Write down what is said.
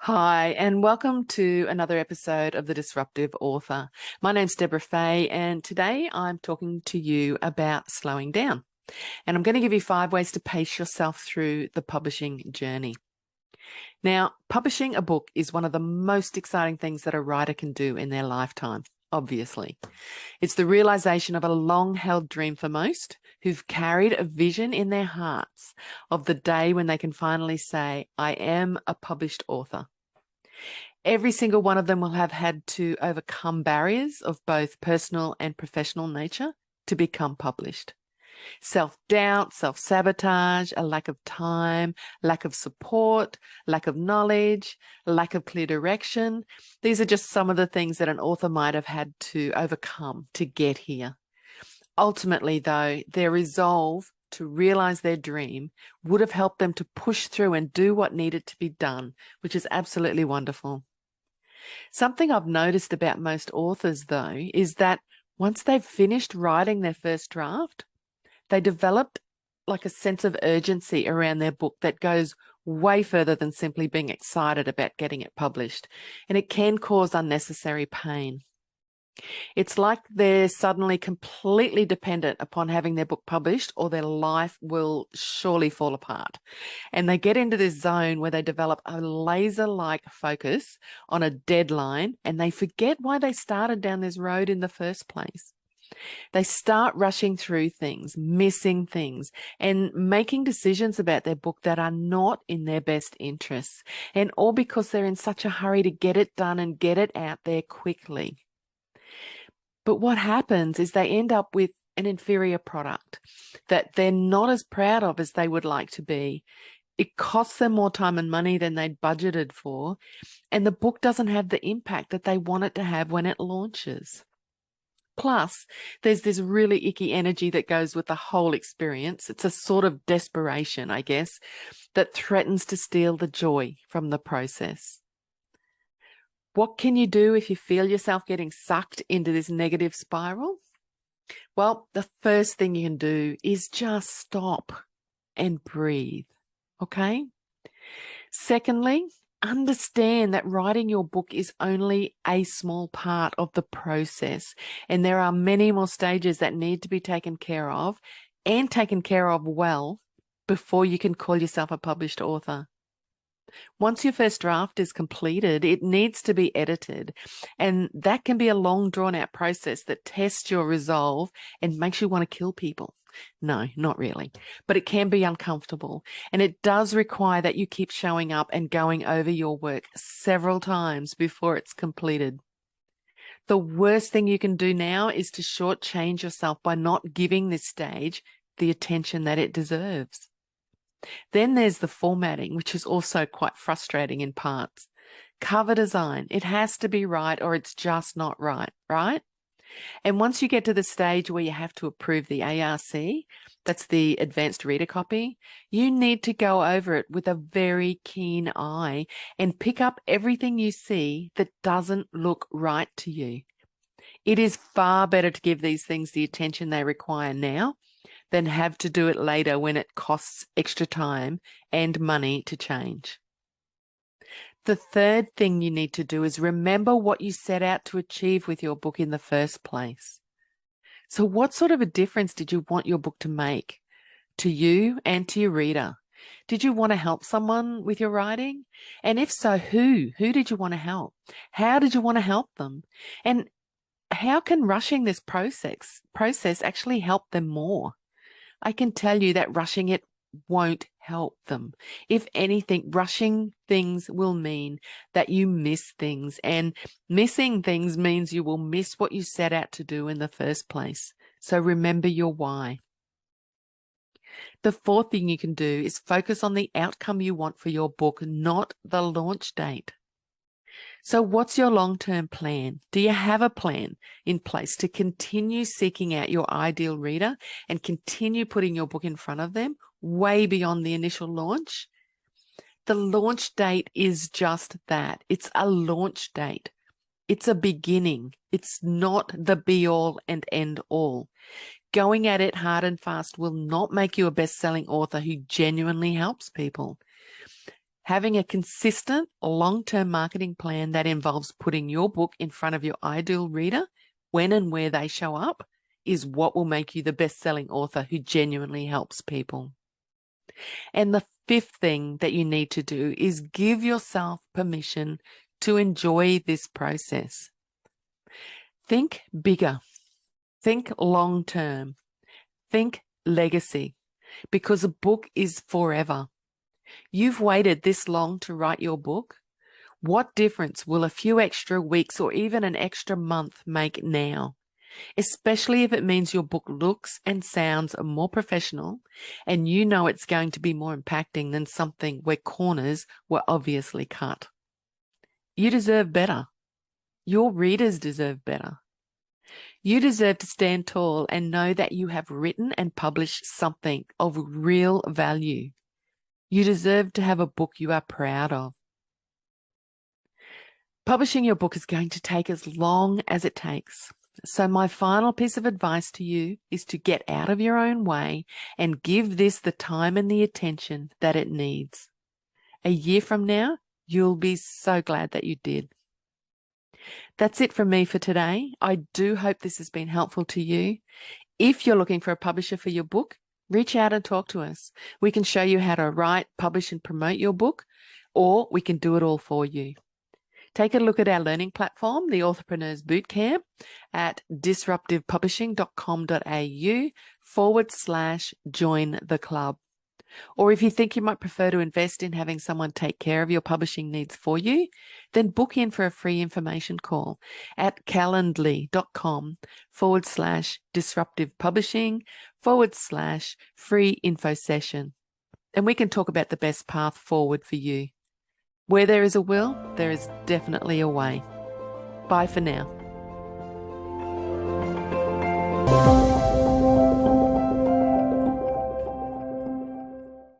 Hi, and welcome to another episode of The Disruptive Author. My name's Deborah Fay, and today I'm talking to you about slowing down. And I'm going to give you 5 ways to pace yourself through the publishing journey. Now, publishing a book is one of the most exciting things that a writer can do in their lifetime, obviously. It's the realization of a long-held dream for most who've carried a vision in their hearts of the day when they can finally say, I am a published author. Every single one of them will have had to overcome barriers of both personal and professional nature to become published. Self-doubt, self-sabotage, a lack of time, lack of support, lack of knowledge, lack of clear direction. These are just some of the things that an author might have had to overcome to get here. Ultimately, though, their resolve to realize their dream would have helped them to push through and do what needed to be done, which is absolutely wonderful. Something I've noticed about most authors, though, is that once they've finished writing their first draft, they developed like a sense of urgency around their book that goes way further than simply being excited about getting it published, and it can cause unnecessary pain. It's like they're suddenly completely dependent upon having their book published or their life will surely fall apart. And they get into this zone where they develop a laser-like focus on a deadline and they forget why they started down this road in the first place. They start rushing through things, missing things, and making decisions about their book that are not in their best interests, and all because they're in such a hurry to get it done and get it out there quickly. But what happens is they end up with an inferior product that they're not as proud of as they would like to be. It costs them more time and money than they'd budgeted for, and the book doesn't have the impact that they want it to have when it launches. Plus, there's this really icky energy that goes with the whole experience. It's a sort of desperation, I guess, that threatens to steal the joy from the process. What can you do if you feel yourself getting sucked into this negative spiral? Well, the first thing you can do is just stop and breathe, okay? Secondly, understand that writing your book is only a small part of the process, and there are many more stages that need to be taken care of and taken care of well before you can call yourself a published author. Once your first draft is completed, it needs to be edited, and that can be a long, drawn-out process that tests your resolve and makes you want to kill people. No, not really, but it can be uncomfortable, and it does require that you keep showing up and going over your work several times before it's completed. The worst thing you can do now is to shortchange yourself by not giving this stage the attention that it deserves. Then there's the formatting, which is also quite frustrating in parts. Cover design, it has to be right or it's just not right, right? And once you get to the stage where you have to approve the ARC, that's the advanced reader copy, you need to go over it with a very keen eye and pick up everything you see that doesn't look right to you. It is far better to give these things the attention they require now than have to do it later when it costs extra time and money to change. The third thing you need to do is remember what you set out to achieve with your book in the first place. So what sort of a difference did you want your book to make to you and to your reader? Did you want to help someone with your writing? And if so, who? Who did you want to help? How did you want to help them? And how can rushing this process actually help them more? I can tell you that rushing it won't help them. If anything, rushing things will mean that you miss things, and missing things means you will miss what you set out to do in the first place. So remember your why. The fourth thing you can do is focus on the outcome you want for your book, not the launch date. So what's your long-term plan? Do you have a plan in place to continue seeking out your ideal reader and continue putting your book in front of them way beyond the initial launch? The launch date is just that. It's a launch date. It's a beginning. It's not the be-all and end-all. Going at it hard and fast will not make you a best-selling author who genuinely helps people. Having a consistent long-term marketing plan that involves putting your book in front of your ideal reader when and where they show up is what will make you the best-selling author who genuinely helps people. And the fifth thing that you need to do is give yourself permission to enjoy this process. Think bigger. Think long-term. Think legacy, because a book is forever. You've waited this long to write your book. What difference will a few extra weeks or even an extra month make now? Especially if it means your book looks and sounds more professional and you know it's going to be more impacting than something where corners were obviously cut. You deserve better. Your readers deserve better. You deserve to stand tall and know that you have written and published something of real value. You deserve to have a book you are proud of. Publishing your book is going to take as long as it takes. So my final piece of advice to you is to get out of your own way and give this the time and the attention that it needs. A year from now, you'll be so glad that you did. That's it from me for today. I do hope this has been helpful to you. If you're looking for a publisher for your book, reach out and talk to us. We can show you how to write, publish, and promote your book, or we can do it all for you. Take a look at our learning platform, the Authorpreneurs Bootcamp, at disruptivepublishing.com.au/join the club. Or if you think you might prefer to invest in having someone take care of your publishing needs for you, then book in for a free information call at calendly.com/disruptivepublishing/free info session. And we can talk about the best path forward for you. Where there is a will, there is definitely a way. Bye for now.